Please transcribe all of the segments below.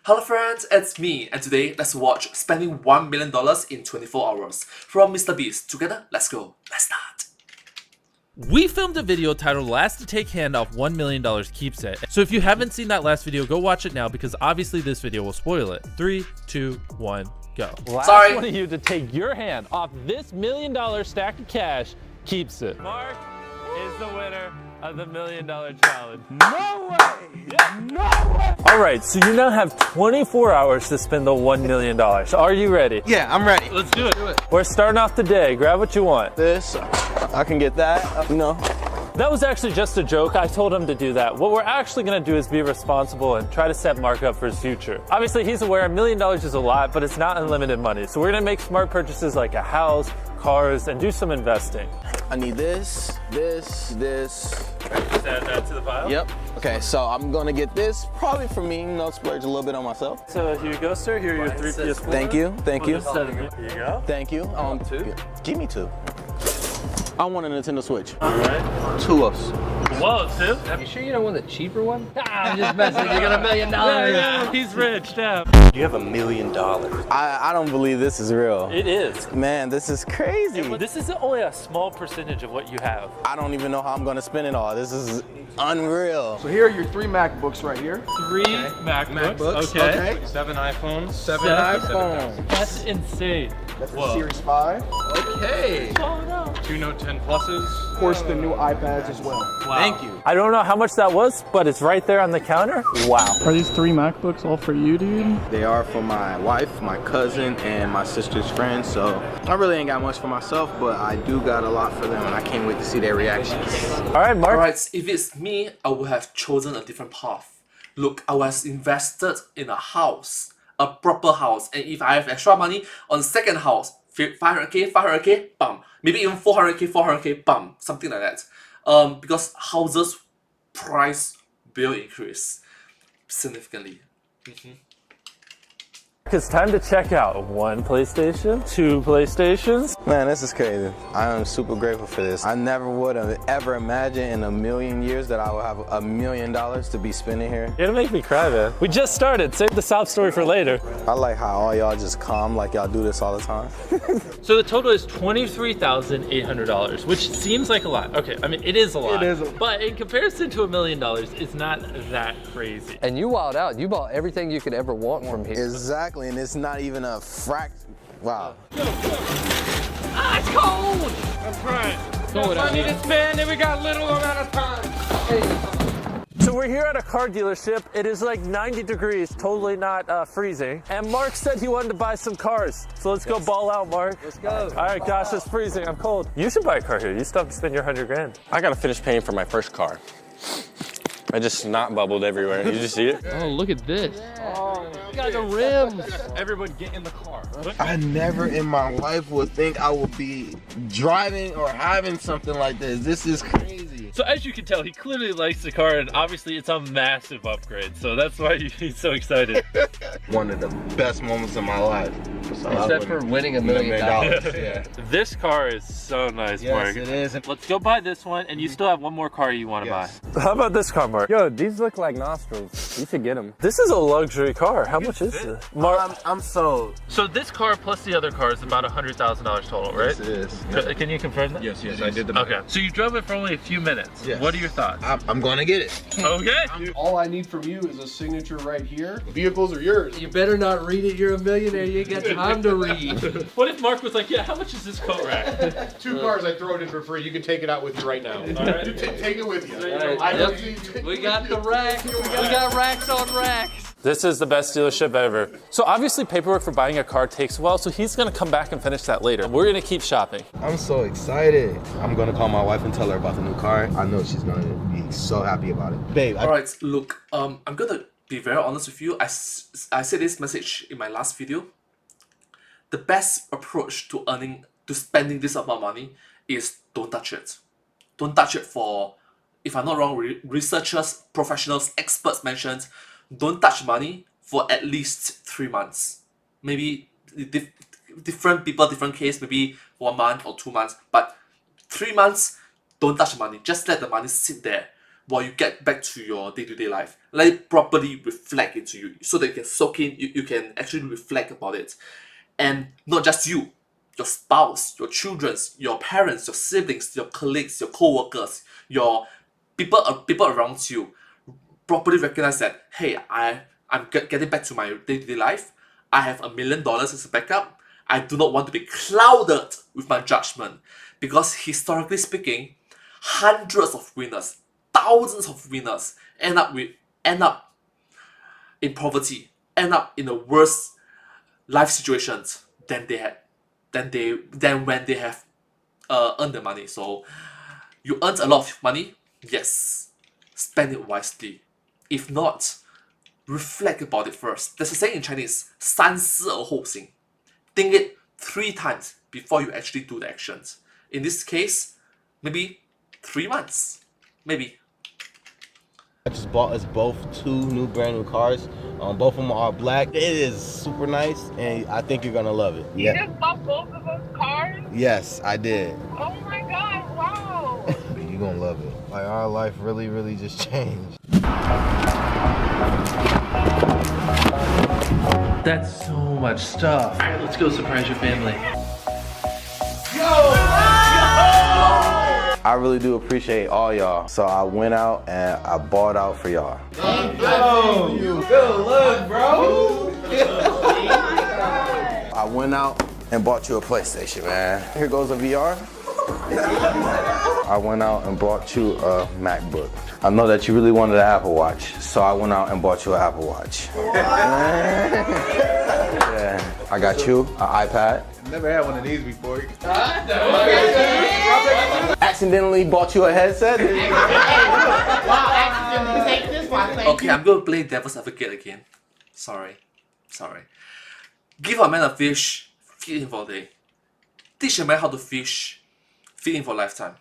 Hello friends, it's me, and today let's watch Spending $1 Million in 24 Hours from Mr. Beast. Together, let's go. Let's start. We filmed a video titled Last to Take Hand Off $1 Million Keeps It. So if you haven't seen that last video, go watch it now because obviously this video will spoil it. 3, 2, 1, go. Last one of you to take your hand off this $1 million stack of cash keeps it. Mark is the winner of the $1 Million Challenge. No way! Yeah. No way! All right, so you now have 24 hours to spend the $1 million. Are you ready? Yeah, I'm ready. Let's do it. We're starting off the day. Grab what you want. This, I can get that, you know. That was actually just a joke. I told him to do that. What we're actually going to do is be responsible and try to set Mark up for his future. Obviously, he's aware $1 million is a lot, but it's not unlimited money. So we're going to make smart purchases like a house, cars, and do some investing. I need this. Just add that to the pile? Yep. Okay, so I'm gonna get this, probably for me, splurge a little bit on myself. So here you go, sir. Here are your 3 PS4. Thank you. Here you go. Thank you. Two. Give me 2. I want a Nintendo Switch. All right. 2 of us. Whoa, 2? You sure you don't want the cheaper one? I'm just messing. You got $1 million. Yeah, he's rich, damn. You have $1 million. I don't believe this is real. It is. Man, this is crazy. This is only a small percentage of what you have. I don't even know how I'm gonna spend it all. This is unreal. So here are your 3 MacBooks right here. 3 MacBooks. Okay. 7 iPhones. 7 iPhones. That's insane. That's the Series 5. Okay. Oh no. 2 Note 10 Pluses. Of course, the new iPads as well. Wow. Thank you. I don't know how much that was, but it's right there on the counter. Wow. Are these 3 MacBooks all for you, dude? They are for my wife, my cousin, and my sister's friend, so I really ain't got much for myself, but I do got a lot for them, and I can't wait to see their reactions. All right, Mark. Alright, if it's me, I would have chosen a different path. Look, I was invested in a house, a proper house, and if I have extra money on second house, 500k, bam. Maybe even 400k, bam. Something like that. Because houses price will increase significantly. It's time to check out 1 PlayStation, 2 PlayStations. Man, this is crazy. I am super grateful for this. I never would have ever imagined in a million years that I would have $1 million to be spending here. You're gonna make me cry, man. We just started. Save the sob story for later. I like how all y'all just calm like y'all do this all the time. So the total is $23,800, which seems like a lot. Okay, I mean, it is a lot. It is. But in comparison to $1 million, it's not that crazy. And you wild out. You bought everything you could ever want from here. Exactly, and it's not even a wow. Ah, it's cold! I'm trying. Got money to spend and we got little amount of time. So we're here at a car dealership. It is like 90 degrees, totally not freezing. And Mark said he wanted to buy some cars. So let's go ball out, Mark. Let's go. All right, gosh, it's freezing. I'm cold. You should buy a car here. You still have to spend your 100 grand. I gotta finish paying for my first car. I just snot bubbled everywhere. You just see it? Oh, look at this. Oh, you got the rims. Everyone get in the car. I never in my life would think I would be driving or having something like this. This is crazy. So as you can tell, he clearly likes the car, and obviously it's a massive upgrade. So that's why he's so excited. One of the best moments of my life. Except for winning $1 million. Yeah. This car is so nice, Mark. Yes, it is. Let's go buy this one, and you still have one more car you want to buy. How about this car, Mark? Yo, these look like nostrils. You should get them. This is a luxury car. How much is this? Mark, I'm sold. So this car plus the other car is about $100,000 total, right? Yes, it is. Can you confirm that? Yes, I did the Okay. So you drove it for only a few minutes. Yes. What are your thoughts? I'm gonna get it. Okay. All I need from you is a signature right here. The vehicles are yours. You better not read it. You're a millionaire. You ain't got time to read. What if Mark was like, yeah, how much is this coat rack? 2 cars, I throw it in for free. You can take it out with you right now. All right. You take it with you. Yep. We got the rack. We got racks on racks. this is the best dealership ever. So obviously paperwork for buying a car takes a while, so he's gonna come back and finish that later. We're gonna keep shopping. I'm so excited. I'm gonna call my wife and tell her about the new car. I know she's gonna be so happy about it. Babe, Alright, look, I'm gonna be very honest with you. I said this message in my last video. The best approach to spending this amount of money is don't touch it. Don't touch it for, if I'm not wrong, researchers, professionals, experts mentioned, don't touch money for at least 3 months. Maybe different people, different case, maybe 1 month or 2 months, but 3 months, don't touch the money. Just let the money sit there while you get back to your day-to-day life. Let it properly reflect into you so that you can soak in, you can actually reflect about it. And not just you, your spouse, your children, your parents, your siblings, your colleagues, your co-workers, your people around you properly recognize that, hey, I'm getting back to my day-to-day life. I have $1 million as a backup. I do not want to be clouded with my judgment, because historically speaking, hundreds of winners, thousands of winners end up in poverty, end up in the worst life situations than when they have earned the money. So you earned a lot of money, yes, spend it wisely. If not, reflect about it first. There's a saying in Chinese, 三思而后行. Think it 3 times before you actually do the actions. In this case, maybe 3 months, maybe. I just bought us both 2 brand new cars. Both of them are black. It is super nice, and I think you're gonna love it. You just bought both of us cars? Yes, I did. Oh my God! Wow. You're gonna love it. Like, our life really just changed. That's so much stuff. All right, let's go surprise your family. I really do appreciate all y'all. So I went out and I bought out for y'all. Yo, you good look, bro. I went out and bought you a PlayStation, man. Here goes a VR. I went out and bought you a MacBook. I know that you really wanted an Apple Watch, so I went out and bought you an Apple Watch. Yeah. I got you an iPad. Never had one of these before. Accidentally bought you a headset. Okay, I'm going to play devil's advocate again. Sorry. Give a man a fish, feed him for a day. Teach a man how to fish, feed him for a lifetime.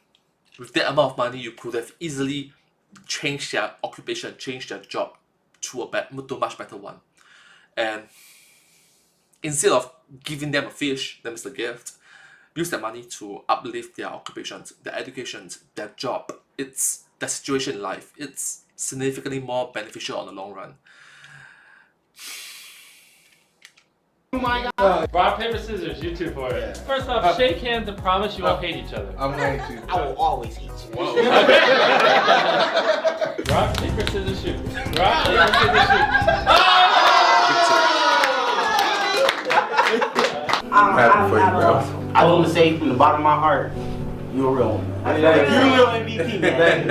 With that amount of money, you could have easily changed their occupation, changed their job to a much better one. And instead of giving them a fish, them as a gift, use that money to uplift their occupations, their educations, their job. It's their situation in life. It's significantly more beneficial on the long run. Rock, paper, scissors, you two for it. First off, shake hands and promise you won't hate each other. I'm going to. I will always hate you. Rock, paper, scissors, shoot. Rock, paper, scissors, shoot. I'm happy for you, bro. I want to say from the bottom of my heart, you're a real one. You're a real MVP, man.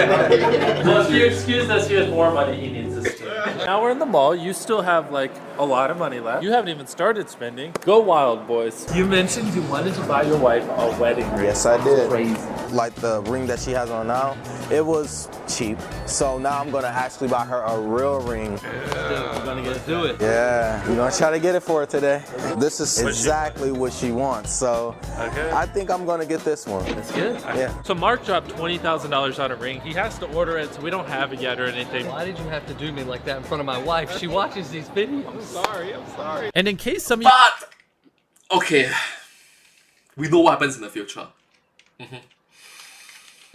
Well, if you excuse us, he has more money he needs this to. Now we're in the mall. You still have like a lot of money left. You haven't even started spending. Go wild, boys. You mentioned you wanted to buy your wife a wedding ring. Yes, I did. Crazy. Like the ring that she has on now, it was cheap. So now I'm gonna actually buy her a real ring. Yeah. We're gonna do it. Yeah, we're gonna try to get it for her today. This is exactly what she wants. So I think I'm gonna get this one. That's good. Yeah. So Mark dropped $20,000 on a ring. He has to order it, so we don't have it yet or anything. Why did you have to do me like that in front of my wife? She watches these videos. I'm sorry. And in case some of you But, okay, we know what happens in the future.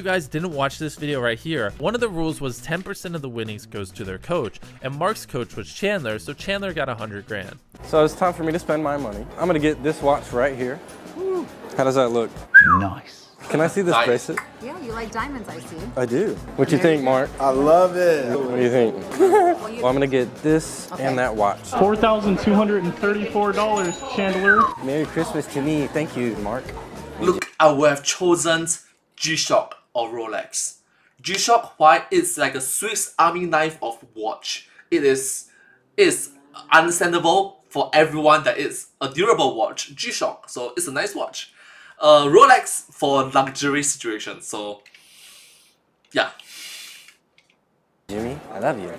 you guys didn't watch this video right here, one of the rules was 10% of the winnings goes to their coach, and Mark's coach was Chandler, so Chandler got 100 grand. So it's time for me to spend my money. I'm gonna get this watch right here. How does that look? Nice. Can I see this Nice. bracelet? Yeah, you like diamonds, I see. I do. What you think, Mark? I love it. What do you think? Well, I'm gonna get this and that watch. $4,234, Chandler. Merry Christmas to me. Thank you, Mark. Look, I would have chosen G-Shock or Rolex. G-Shock, why? It's like a Swiss Army knife of watch. It is understandable for everyone that it's a durable watch. G-Shock, so it's a nice watch. Rolex for luxury situations. So, yeah. Jimmy, I love you.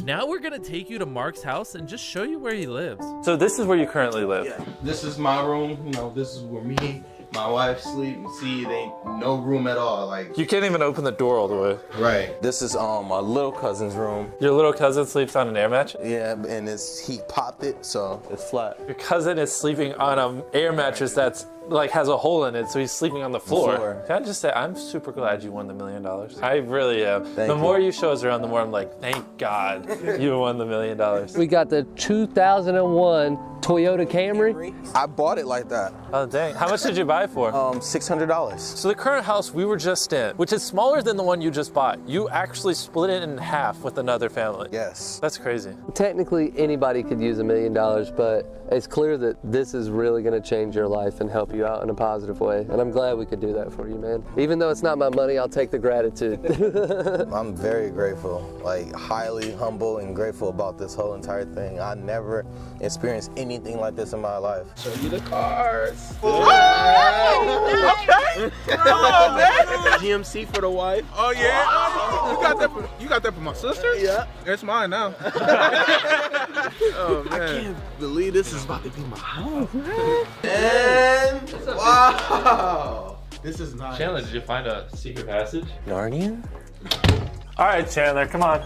Now we're gonna take you to Mark's house and just show you where he lives. So this is where you currently live. This is my room. You know, this is where me, my wife sleep. You see, it ain't no room at all. Like, You can't even open the door all the way. right. This is my little cousin's room. Your little cousin sleeps on an air mattress? Yeah, and he popped it, so it's flat. Your cousin is sleeping on an air mattress that's like has a hole in it, so he's sleeping on the floor. Can I just say, I'm super glad you won the $1 million. I really am. The more you show us around, the more I'm like, thank God you won the $1 million. We got the 2001 Toyota Camry. I bought it like that. Oh dang! How much did you buy it for? $600. So the current house we were just in, which is smaller than the one you just bought, you actually split it in half with another family. Yes. That's crazy. Technically, anybody could use $1 million, but it's clear that this is really going to change your life and help you out in a positive way. And I'm glad we could do that for you, man. Even though it's not my money, I'll take the gratitude. I'm very grateful, like highly humble and grateful about this whole entire thing. I never experienced anything like this in my life. Show you the cars. Okay. Come on, man. GMC for the wife. Oh yeah. You got that for my sister? Yeah. It's mine now. Oh man. I can't believe this is about to be my house, man. And wow. This is nice. Chandler, did you find a secret passage? Narnia? All right, Chandler, come on.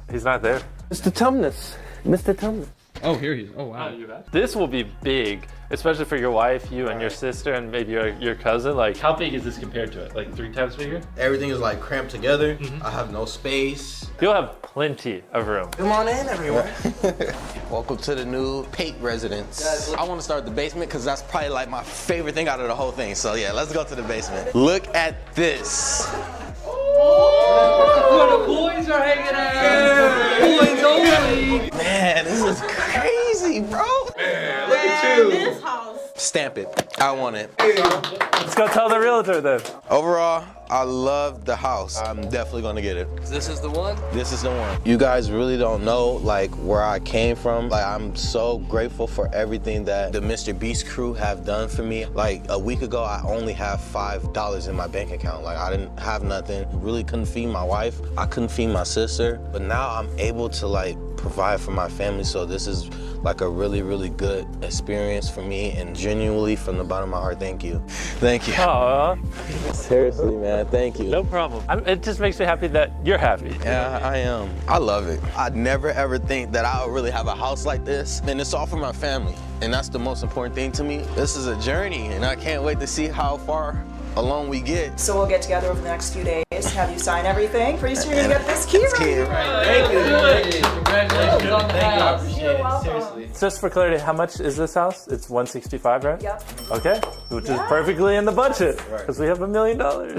He's not there. Mr. Tumnus. Mr. Tumnus. Oh, here he is. Oh, wow. This will be big, especially for your wife, you and your sister, and maybe your cousin. Like, how big is this compared to it? Like 3 times bigger? Everything is like cramped together. I have no space. You'll have plenty of room. Come on in, everyone. Welcome to the new Pate residence. I want to start with the basement because that's probably like my favorite thing out of the whole thing. So yeah, let's go to the basement. Look at this. Where the boys are hanging out. Boys only. Man, this is crazy, bro. Man, look at you. This house. Stamp it. I want it. Let's go tell the realtor then. Overall, I love the house. I'm definitely gonna get it. This is the one? This is the one. You guys really don't know like where I came from. Like I'm so grateful for everything that the Mr. Beast crew have done for me. Like a week ago, I only have $5 in my bank account. Like I didn't have nothing. Really couldn't feed my wife. I couldn't feed my sister. But now I'm able to like provide for my family. So this is like a really, really good experience for me, and genuinely from the bottom of my heart, thank you. Thank you. Aww. Seriously, man, thank you. No problem. It just makes me happy that you're happy. Yeah, I am. I love it. I'd never ever think that I would really have a house like this, and it's all for my family. And that's the most important thing to me. This is a journey, and I can't wait to see how far along we get. So we'll get together over the next few days, have you sign everything. Pretty soon you're gonna get this key right. Thank you. Congratulations on the Thank you. I house. appreciate it. Seriously. Just for clarity, how much is this house? It's $165, right? Yep. Okay, which is perfectly in the budget because we have $1 million. All right,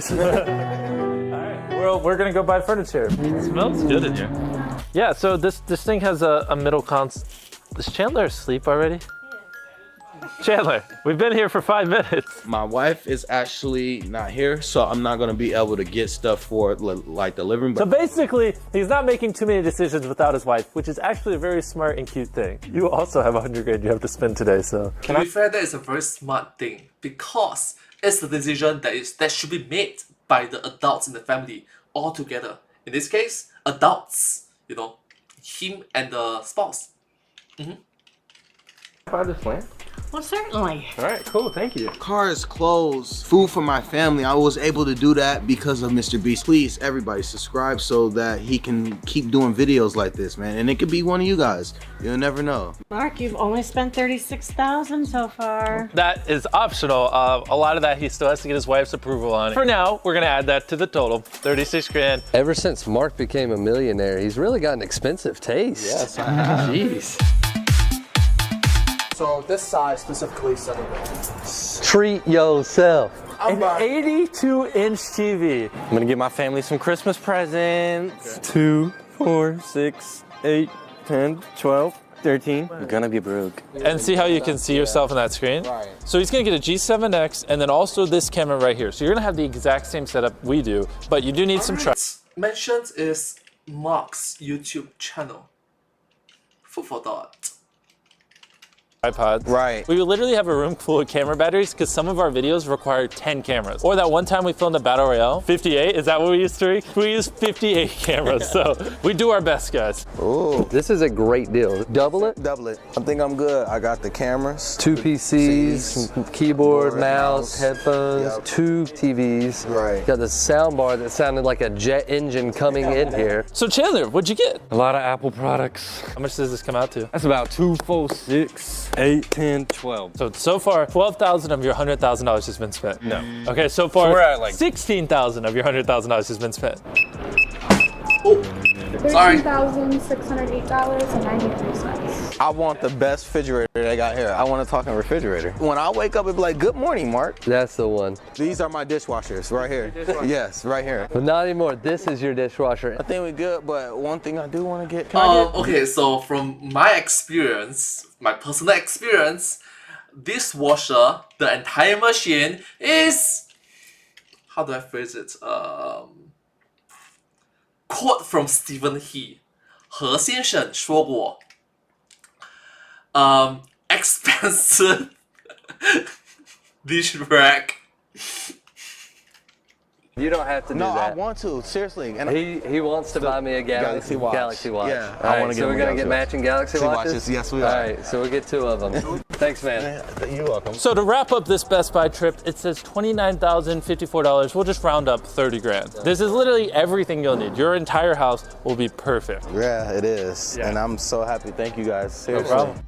well, we're gonna go buy furniture. It smells good in here. Yeah, so this thing has a middle console. Is Chandler asleep already? Chandler, we've been here for 5 minutes. My wife is actually not here, so I'm not gonna be able to get stuff for like the living room. So basically, he's not making too many decisions without his wife, which is actually a very smart and cute thing. You also have $100,000 you have to spend today, so. To be fair, that is a very smart thing because it's the decision that should be made by the adults in the family all together. In this case, adults, you know, him and the spouse. Buy this lamp? Well, certainly. All right, cool, thank you. Cars, clothes, food for my family. I was able to do that because of Mr. Beast. Please, everybody, subscribe so that he can keep doing videos like this, man. And it could be one of you guys. You'll never know. Mark, you've only spent $36,000 so far. That is optional. A lot of that he still has to get his wife's approval on. For now, we're gonna add that to the total, $36,000. Ever since Mark became a millionaire, he's really got an expensive taste. Yes, I have. Jeez. So this size specifically celebrates. Treat yourself. An 82-inch TV. I'm gonna give my family some Christmas presents. 2, 4, 6, 8, 10, 12, 13. You're gonna be broke. And see how you can see yourself on that screen? Right. So he's gonna get a G7X and then also this camera right here. So you're gonna have the exact same setup we do, but you do need some trust. Mentioned is Mark's YouTube channel. Food for thought. iPods. Right. We would literally have a room full of camera batteries because some of our videos require 10 cameras. Or that one time we filmed a battle royale, 58, is that what we used to? We used 58 cameras, so we do our best, guys. Ooh. This is a great deal. Double it? Double it. I think I'm good. I got the cameras. 2 PCs, keyboard, mouse, headphones, Yep. 2 TVs. Right. Got the sound bar that sounded like a jet engine coming in here. So Chandler, what'd you get? A lot of Apple products. How much does this come out to? That's about $246. 8, 10, 12. So far, 12,000 of your $100,000 has been spent. No. Okay, so far, we're at like 16,000 of your $100,000 has been spent. Oh, sorry. $13,608.93. I want the best refrigerator they got here. I want a talking refrigerator. When I wake up, it'd be like, good morning, Mark. That's the one. These are my dishwashers right here. Yes, right here. But not anymore. This is your dishwasher. I think we're good, but one thing I do want to get. Okay, so from my experience, my personal experience, dishwasher, the entire machine is, how do I phrase it? Quote from Stephen He. 何先生说过 expensive dish rack. You don't have to do No, that. I want to, seriously. And He wants to buy me a Galaxy Watch. Yeah, All I right, want to so we're gonna get matching Galaxy watches? Yes, we All are. right, so we'll get 2 of them. Thanks, man. You're welcome. So to wrap up this Best Buy trip, it says $29,054. We'll just round up 30 grand. This is literally everything you'll need. Your entire house will be perfect. Yeah, it is. Yeah. And I'm so happy. Thank you guys. Seriously. No problem.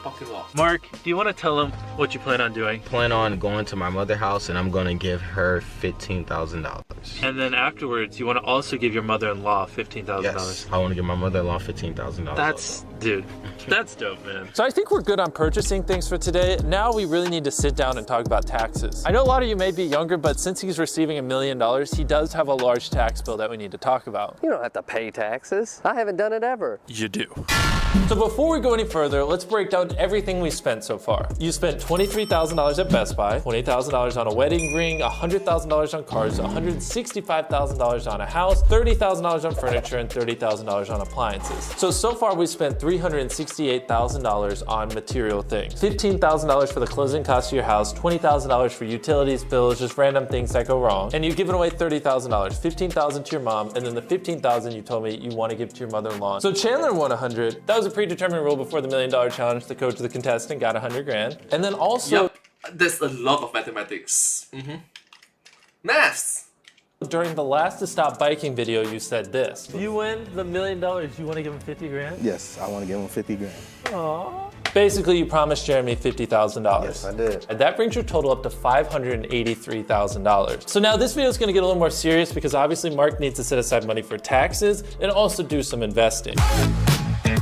Fucking lot. Mark, do you want to tell them what you plan on doing? Plan on going to my mother's house and I'm gonna give her $15,000. And then afterwards, you want to also give your mother-in-law $15,000. Yes, I want to give my mother-in-law $15,000. That's, dude, that's dope, man. So I think we're good on purchasing things for today. Now we really need to sit down and talk about taxes. I know a lot of you may be younger, but since he's receiving $1 million, he does have a large tax bill that we need to talk about. You don't have to pay taxes. I haven't done it ever. You do. So before we go any further, let's break down everything we spent so far. You spent $23,000 at Best Buy, $20,000 on a wedding ring, $100,000 on cars, $165,000 on a house, $30,000 on furniture, and $30,000 on appliances. So far we spent $368,000 on material things. $15,000 for the closing costs of your house, $20,000 for utilities, bills, just random things that go wrong. And you've given away $30,000, $15,000 to your mom, and then the $15,000 you told me you want to give to your mother-in-law. So Chandler won $100. That was a predetermined rule before the $1 Million Challenge. The coach of the contestant got $100 grand. And then also... Yep, there's a lot of mathematics. Maths! During the last to stop biking video, you said this. If you win the $1 million, you want to give him 50 grand? Yes, I want to give him 50 grand. Aww. Basically, you promised Jeremy $50,000. Yes, I did. And that brings your total up to $583,000. So now this video is going to get a little more serious because obviously Mark needs to set aside money for taxes and also do some investing.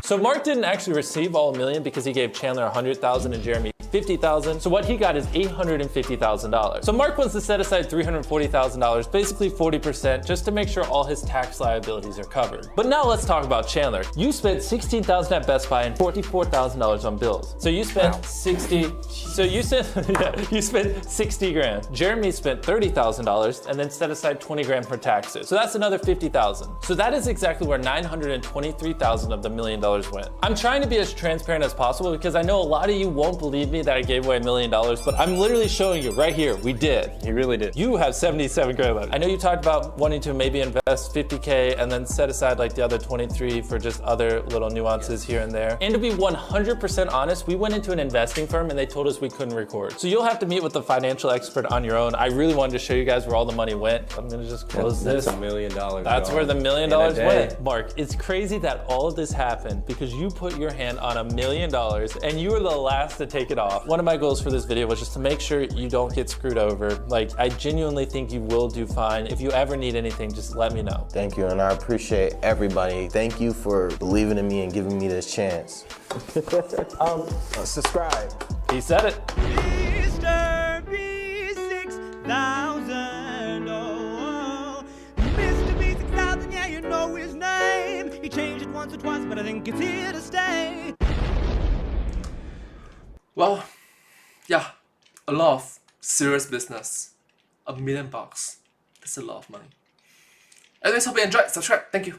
So Mark didn't actually receive all $1 million because he gave Chandler $100,000 and Jeremy $50,000. So what he got is $850,000. So Mark wants to set aside $340,000, basically 40%, just to make sure all his tax liabilities are covered. But now let's talk about Chandler. You spent $16,000 at Best Buy and $44,000 on bills. So you spent 60. So you spent you spent 60 grand. Jeremy spent $30,000 and then set aside 20 grand for taxes. So that's another 50,000. So that is exactly where 923,000 of the $1 million went. I'm trying to be as transparent as possible because I know a lot of you won't believe me that I gave away $1 million, but I'm literally showing you right here. We did. You really did. You have 77 grand left. I know you talked about wanting to maybe invest 50K and then set aside like the other 23 for just other little nuances here and there. And to be 100% honest, we went into an investing firm and they told us we couldn't record. So you'll have to meet with the financial expert on your own. I really wanted to show you guys where all the money went. I'm gonna just close this. That's $1 million. That's where the $1 million went. Mark, it's crazy that all of this happened because you put your hand on $1 million and you were the last to take it off. One of my goals for this video was just to make sure you don't get screwed over. Like, I genuinely think you will do fine. If you ever need anything, just let me know. Thank you, and I appreciate everybody. Thank you for believing in me and giving me this chance. Subscribe. He said it. Mr. B6000, oh, Mr. B6000, yeah, you know his name. He changed it once or twice, but I think it's here to stay. Well, yeah, a lot of serious business. $1 million. That's a lot of money. Anyways, hope you enjoyed. Subscribe. Thank you.